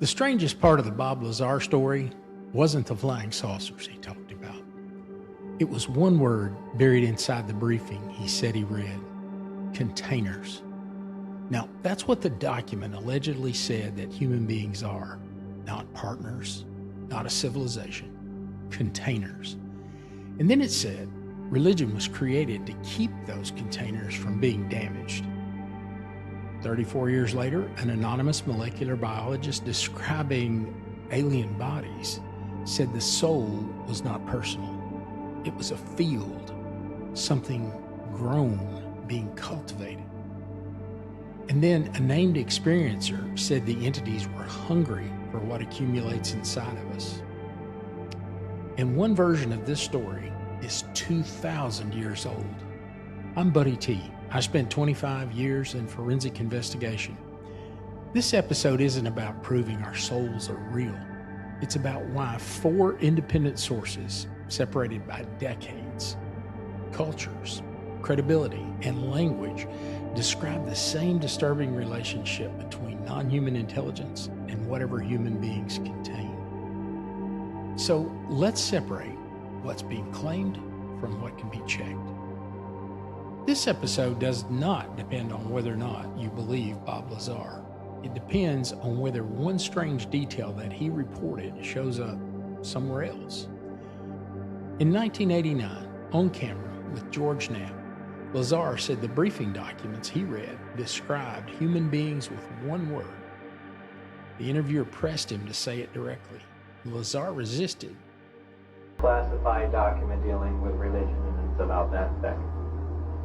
The strangest part of the Bob Lazar story wasn't the flying saucers he talked about. It was one word buried inside the briefing he said he read: containers. Now, that's what the document allegedly said that human beings are. Not partners, not a civilization. Containers. And then it said religion was created to keep those containers from being damaged. 34 years later, an anonymous molecular biologist describing alien bodies said the soul was not personal. It was a field, something grown, being cultivated. And then a named experiencer said the entities were hungry for what accumulates inside of us. And one version of this story is 2,000 years old. I'm Buddy T. I spent 25 years in forensic investigation. This episode isn't about proving our souls are real. It's about why 4 independent sources, separated by decades, cultures, credibility, and language, describe the same disturbing relationship between non-human intelligence and whatever human beings contain. So let's separate what's being claimed from what can be checked. This episode does not depend on whether or not you believe Bob Lazar. It depends on whether one strange detail that he reported shows up somewhere else. In 1989, on camera with George Knapp, Lazar said the briefing documents he read described human beings with one word. The interviewer pressed him to say it directly. Lazar resisted. Classified document dealing with religion, and it's about that thing.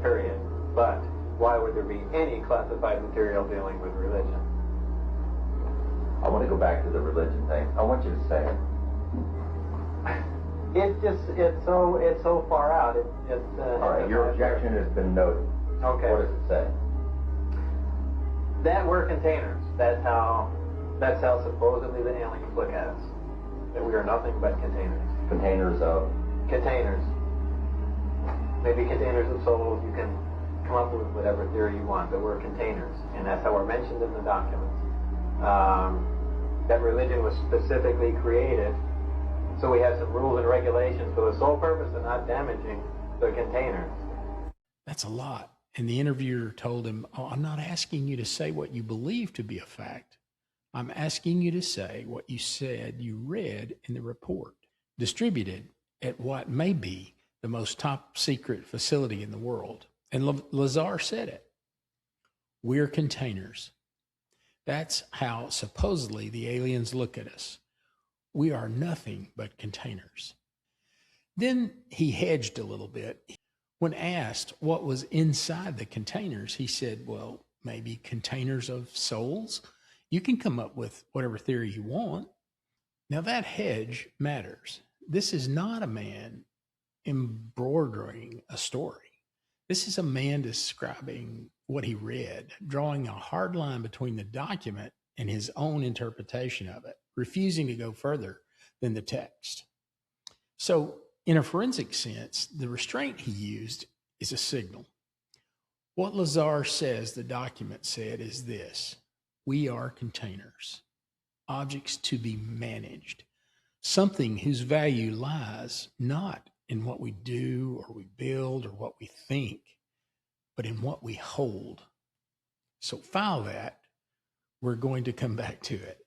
Period. But why would there be any classified material dealing with religion? I want to go back to the religion thing. I want you to say it. It's so far out. All right, your objection has been noted. Okay. What does it say? That we're containers. That's how supposedly the aliens look at us. That we are nothing but containers. Containers of? Containers. Maybe containers of souls. You can come up with whatever theory you want, but we're containers. And that's how we're mentioned in the documents. That religion was specifically created so we have some rules and regulations for the sole purpose of not damaging the containers. That's a lot. And the interviewer told him, I'm not asking you to say what you believe to be a fact. I'm asking you to say what you said you read in the report, distributed at what may be the most top secret facility in the world. And Lazar said it. We're containers. That's how supposedly the aliens look at us. We are nothing but containers. Then he hedged a little bit. When asked what was inside the containers, he said, well, maybe containers of souls. You can come up with whatever theory you want. Now that hedge matters. This is not a man embroidering a story. This is a man describing what he read, drawing a hard line between the document and his own interpretation of it, refusing to go further than the text. So, in a forensic sense, the restraint he used is a signal. What Lazar says the document said is this: we are containers, objects to be managed, something whose value lies not in what we do or we build or what we think, but in what we hold. So file that. We're going to come back to it.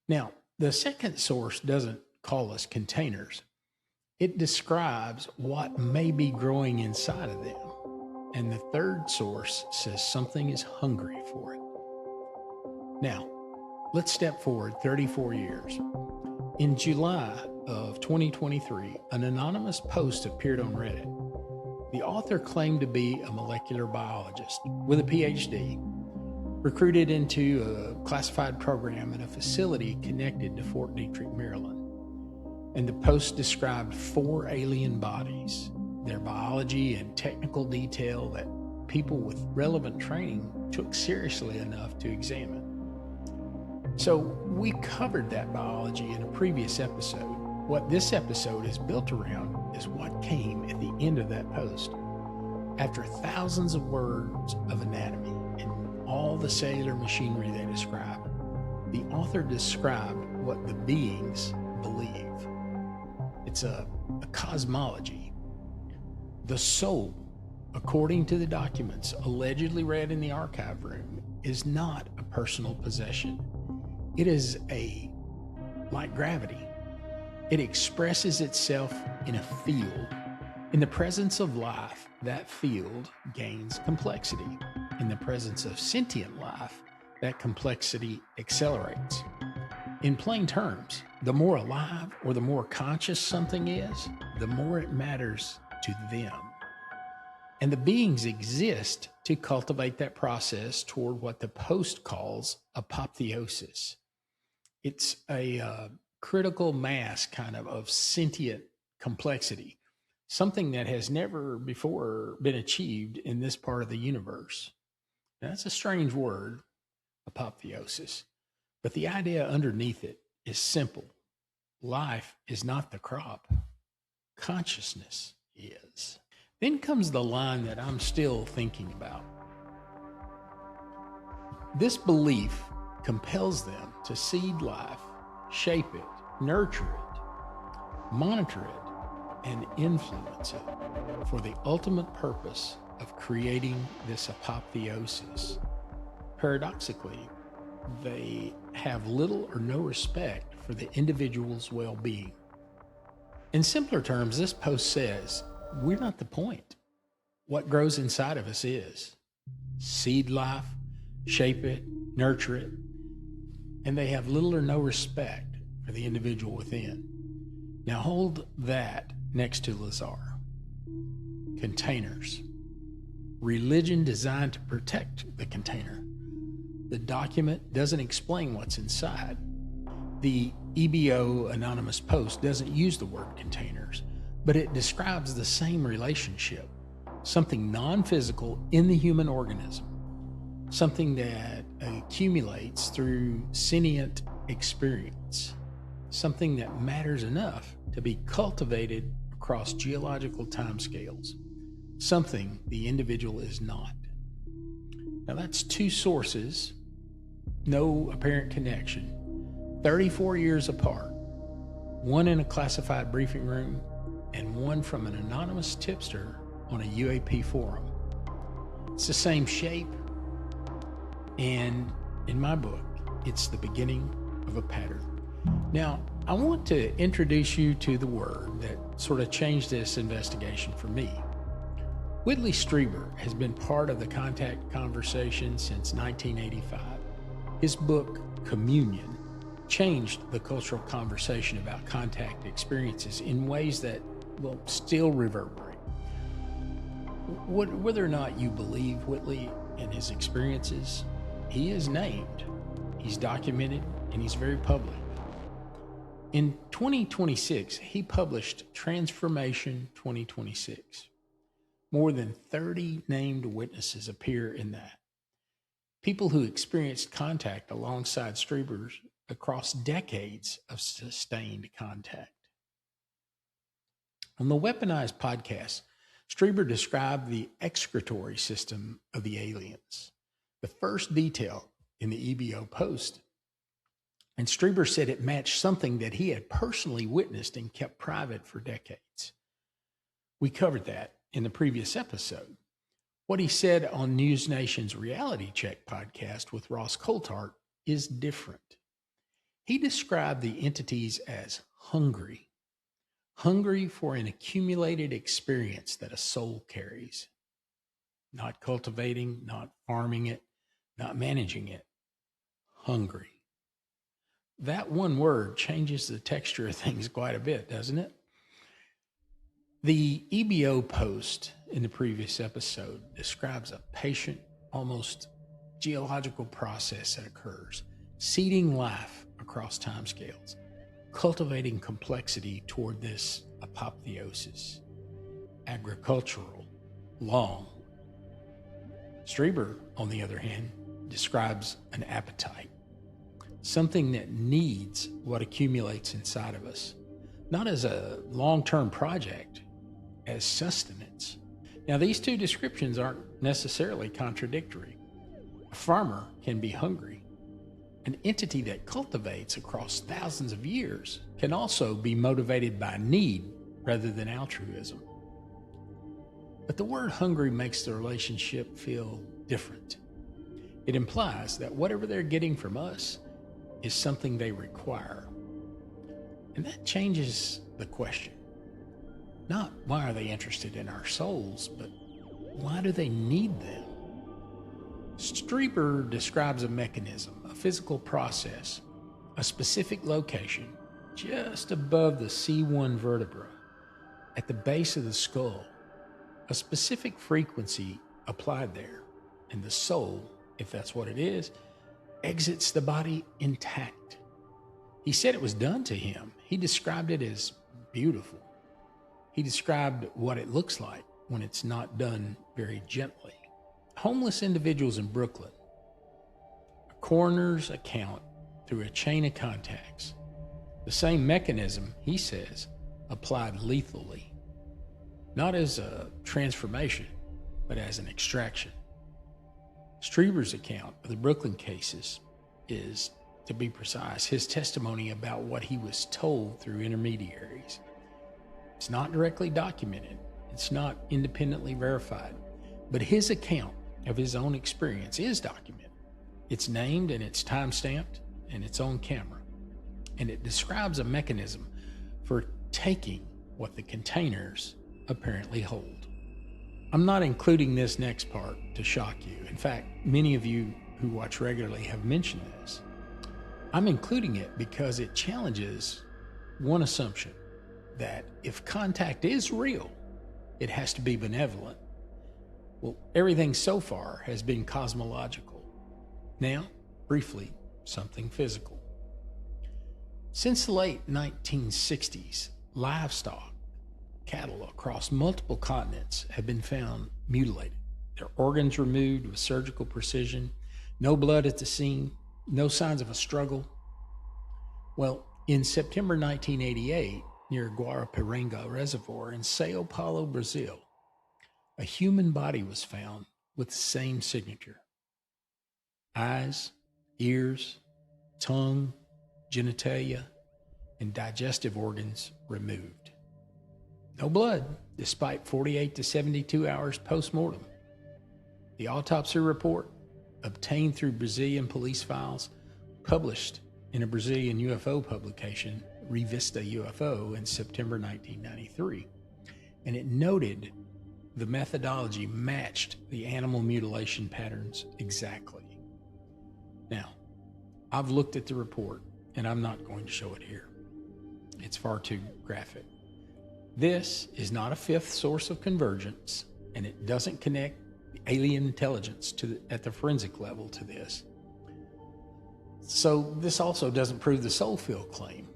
Now, the second source doesn't call us containers. It describes what may be growing inside of them. And the third source says something is hungry for it. Now, let's step forward 34 years. In July of 2023, an anonymous post appeared on Reddit. The author claimed to be a molecular biologist with a PhD, recruited into a classified program at a facility connected to Fort Detrick, Maryland. And the post described 4 alien bodies, their biology and technical detail that people with relevant training took seriously enough to examine. So we covered that biology in a previous episode. What this episode is built around is what came at the end of that post. After thousands of words of anatomy and all the cellular machinery they describe, the author described what the beings believe. It's a cosmology. The soul, according to the documents allegedly read in the archive room, is not a personal possession. It is like gravity. It expresses itself in a field. In the presence of life, that field gains complexity. In the presence of sentient life, that complexity accelerates. In plain terms, the more alive or the more conscious something is, the more it matters to them. And the beings exist to cultivate that process toward what the Post calls apotheosis. It's a critical mass kind of sentient complexity, something that has never before been achieved in this part of the universe. Now, that's a strange word, apotheosis, but the idea underneath it is simple. Life is not the crop. Consciousness is. Then comes the line that I'm still thinking about. This belief compels them to seed life, shape it, nurture it, monitor it, and influence it for the ultimate purpose of creating this apotheosis. Paradoxically, they have little or no respect for the individual's well-being. In simpler terms, this post says, we're not the point. What grows inside of us is. Seed life, shape it, nurture it, and they have little or no respect for the individual within. Now hold that next to Lazar. Containers. Religion designed to protect the container. The document doesn't explain what's inside. The EBO anonymous post doesn't use the word containers, but it describes the same relationship, something non-physical in the human organism, something that accumulates through sentient experience, something that matters enough to be cultivated across geological timescales, something the individual is not. Now that's two sources, no apparent connection, 34 years apart, one in a classified briefing room and one from an anonymous tipster on a UAP forum. It's the same shape, and in my book, it's the beginning of a pattern. Now, I want to introduce you to the word that sort of changed this investigation for me. Whitley Strieber has been part of the contact conversation since 1985. His book, Communion, changed the cultural conversation about contact experiences in ways that will still reverberate. Whether or not you believe Whitley and his experiences, he is named, he's documented, and he's very public. In 2026, he published Transformation 2026. More than 30 named witnesses appear in that. People who experienced contact alongside Strieber's across decades of sustained contact. On the Weaponized podcast, Strieber described the excretory system of the aliens, the first detail in the EBO post. And Strieber said it matched something that he had personally witnessed and kept private for decades. We covered that in the previous episode. What he said on News Nation's Reality Check podcast with Ross Coulthart is different. He described the entities as hungry for an accumulated experience that a soul carries. Not cultivating, not farming it, not managing it. Hungry. That one word changes the texture of things quite a bit, doesn't it? The EBO post in the previous episode describes a patient, almost geological process that occurs, seeding life across timescales, cultivating complexity toward this apotheosis. Agricultural, long. Strieber, on the other hand, describes an appetite, something that needs what accumulates inside of us, not as a long-term project, as sustenance. Now, these two descriptions aren't necessarily contradictory. A farmer can be hungry, An entity that cultivates across thousands of years can also be motivated by need rather than altruism. But the word hungry makes the relationship feel different. It implies that whatever they're getting from us is something they require. And that changes the question. Not why are they interested in our souls, but why do they need them? Strieber describes a mechanism, a physical process, a specific location just above the C1 vertebra, at the base of the skull, a specific frequency applied there, and the soul, if that's what it is, exits the body intact. He said it was done to him. He described it as beautiful. He described what it looks like when it's not done very gently. Homeless individuals in Brooklyn, a coroner's account through a chain of contacts. The same mechanism, he says, applied lethally, not as a transformation, but as an extraction. Strieber's account of the Brooklyn cases is, to be precise, his testimony about what he was told through intermediaries. It's not directly documented. It's not independently verified, but his account of his own experience is documented. It's named and it's time-stamped and it's on camera. And it describes a mechanism for taking what the containers apparently hold. I'm not including this next part to shock you. In fact, many of you who watch regularly have mentioned this. I'm including it because it challenges one assumption, that if contact is real, it has to be benevolent. Well, everything so far has been cosmological. Now, briefly, something physical. Since the late 1960s, livestock, cattle across multiple continents have been found mutilated, their organs removed with surgical precision, no blood at the scene, no signs of a struggle. Well, in September 1988, near Guarapirenga Reservoir in Sao Paulo, Brazil, a human body was found with the same signature. Eyes, ears, tongue, genitalia, and digestive organs removed. No blood, despite 48 to 72 hours post-mortem. The autopsy report, obtained through Brazilian police files, published in a Brazilian UFO publication, Revista UFO, in September 1993. And it noted the methodology matched the animal mutilation patterns exactly. Now, I've looked at the report, and I'm not going to show it here. It's far too graphic. This is not a fifth source of convergence, and it doesn't connect the alien intelligence at the forensic level to this. So this also doesn't prove the soul field claim.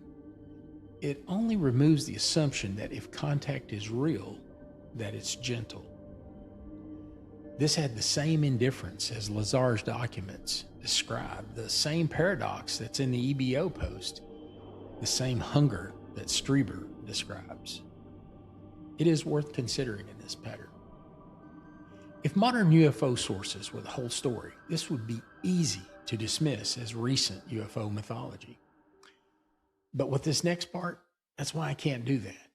It only removes the assumption that if contact is real, that it's gentle. This had the same indifference as Lazar's documents describe, the same paradox that's in the EBO post, the same hunger that Strieber describes. It is worth considering in this pattern. If modern UFO sources were the whole story, this would be easy to dismiss as recent UFO mythology. But with this next part, that's why I can't do that.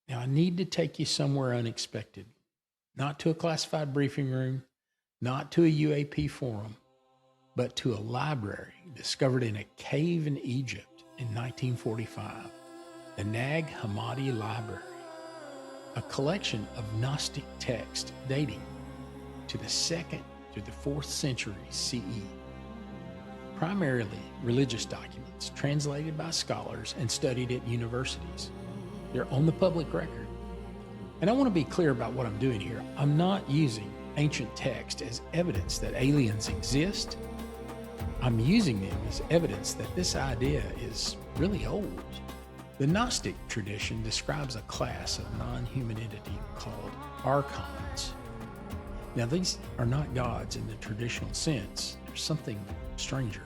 Now, I need to take you somewhere unexpected, not to a classified briefing room, not to a UAP forum, but to a library discovered in a cave in Egypt in 1945, the Nag Hammadi Library, a collection of Gnostic texts dating to the 2nd through the 4th century CE, primarily religious documents translated by scholars and studied at universities. They're on the public record. And I want to be clear about what I'm doing here. I'm not using ancient text as evidence that aliens exist. I'm using them as evidence that this idea is really old. The Gnostic tradition describes a class of non-human entity called archons. Now, these are not gods in the traditional sense. There's something stranger.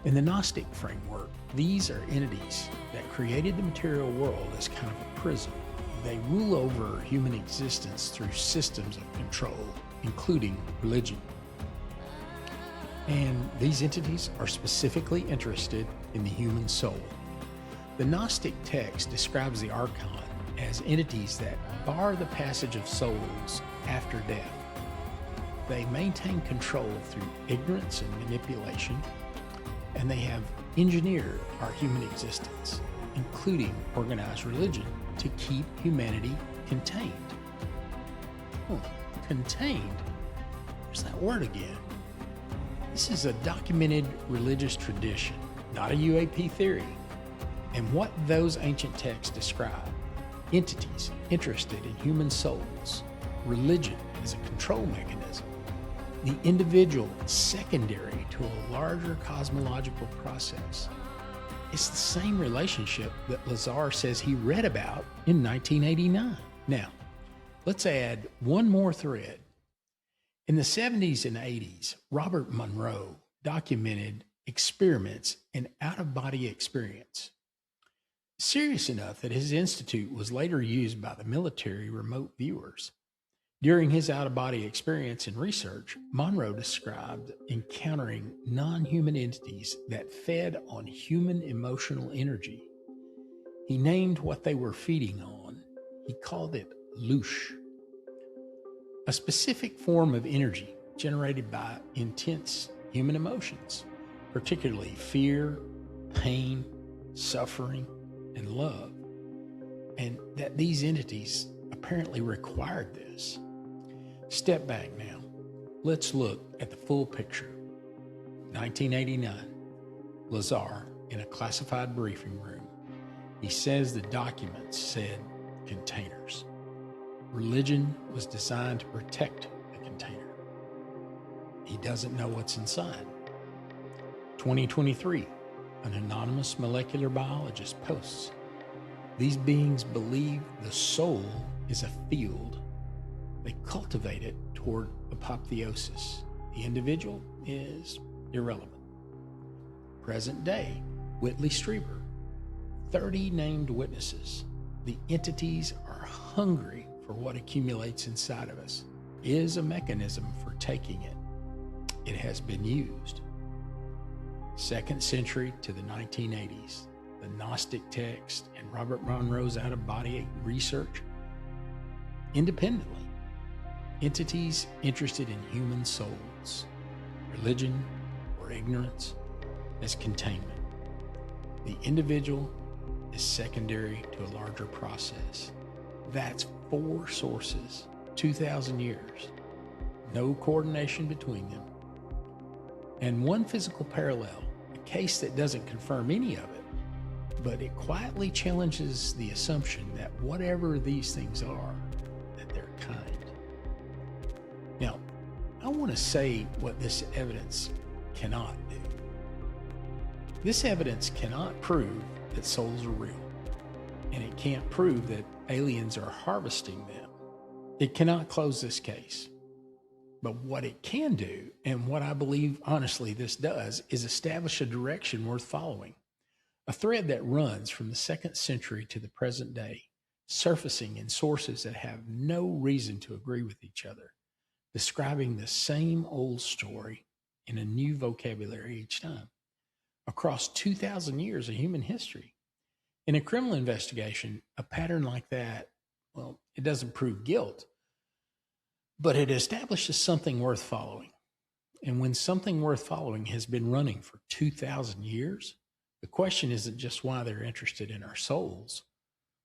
In the Gnostic framework, these are entities that created the material world as kind of a prison. They rule over human existence through systems of control, including religion. And these entities are specifically interested in the human soul. The Gnostic text describes the archon as entities that bar the passage of souls after death. They maintain control through ignorance and manipulation, and they have engineered our human existence, including organized religion, to keep humanity contained. Contained? There's that word again. This is a documented religious tradition, not a UAP theory. And what those ancient texts describe: entities interested in human souls, religion as a control mechanism, the individual secondary to a larger cosmological process. It's the same relationship that Lazar says he read about in 1989. Now, let's add one more thread. In the 70s and 80s, Robert Monroe documented experiments in out-of-body experience. Serious enough that his institute was later used by the military remote viewers. During his out-of-body experience and research, Monroe described encountering non-human entities that fed on human emotional energy. He named what they were feeding on. He called it loosh, a specific form of energy generated by intense human emotions, particularly fear, pain, suffering, and love, and that these entities apparently required this. Step back now. Let's look at the full picture. 1989, Lazar in a classified briefing room. He says the documents said containers. Religion was designed to protect the container. He doesn't know what's inside. 2023, an anonymous molecular biologist posts, these beings believe the soul is a field. They cultivate it toward apotheosis. The individual is irrelevant. Present day, Whitley Strieber, 30 named witnesses. The entities are hungry for what accumulates inside of us. Is a mechanism for taking it. It has been used. 2nd century to the 1980s, the Gnostic text and Robert Monroe's out-of-body research. Independently, entities interested in human souls, religion, or ignorance as containment. The individual is secondary to a larger process. That's 4 sources, 2,000 years, no coordination between them. And one physical parallel, a case that doesn't confirm any of it, but it quietly challenges the assumption that whatever these things are, that they're kind. Now, I want to say what this evidence cannot do. This evidence cannot prove that souls are real, and it can't prove that aliens are harvesting them. It cannot close this case. But what it can do, and what I believe honestly this does, is establish a direction worth following. A thread that runs from the 2nd century to the present day, surfacing in sources that have no reason to agree with each other, describing the same old story in a new vocabulary each time, across 2,000 years of human history. In a criminal investigation, a pattern like that, well, it doesn't prove guilt, but it establishes something worth following. And when something worth following has been running for 2,000 years, the question isn't just why they're interested in our souls.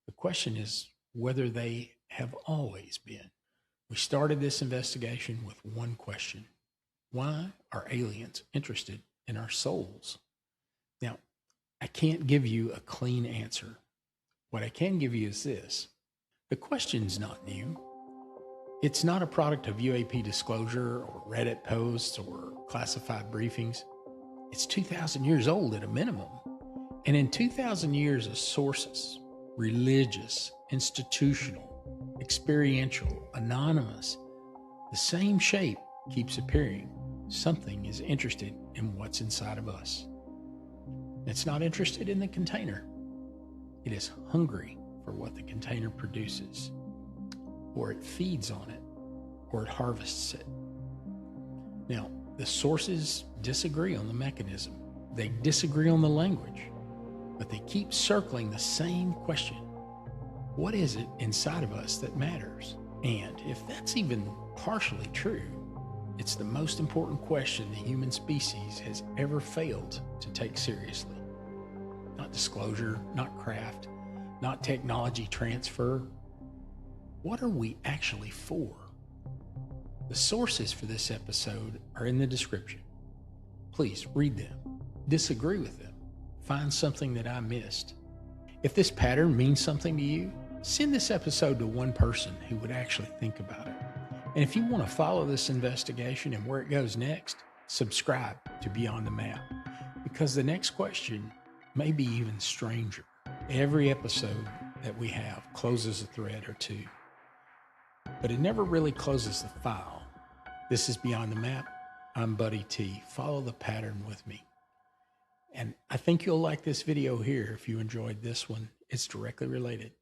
The question is whether they have always been. We started this investigation with one question: why are aliens interested in our souls? Now, I can't give you a clean answer. What I can give you is this: the question's not new. It's not a product of UAP disclosure or Reddit posts or classified briefings. It's 2,000 years old at a minimum. And in 2,000 years of sources, religious, institutional, experiential, anonymous, the same shape keeps appearing. Something is interested in what's inside of us. It's not interested in the container. It is hungry for what the container produces, or it feeds on it, or it harvests it. Now, The sources disagree on the mechanism. They disagree on the language, but they keep circling the same question. What is it inside of us that matters? And if that's even partially true, it's the most important question the human species has ever failed to take seriously. Not disclosure, not craft, not technology transfer. What are we actually for? The sources for this episode are in the description. Please read them, disagree with them, find something that I missed. If this pattern means something to you, send this episode to one person who would actually think about it. And if you want to follow this investigation and where it goes next, subscribe to Beyond the Map, because the next question may be even stranger. Every episode that we have closes a thread or two, but it never really closes the file. This is Beyond the Map. I'm Buddy T. Follow the pattern with me. And I think you'll like this video here if you enjoyed this one. It's directly related.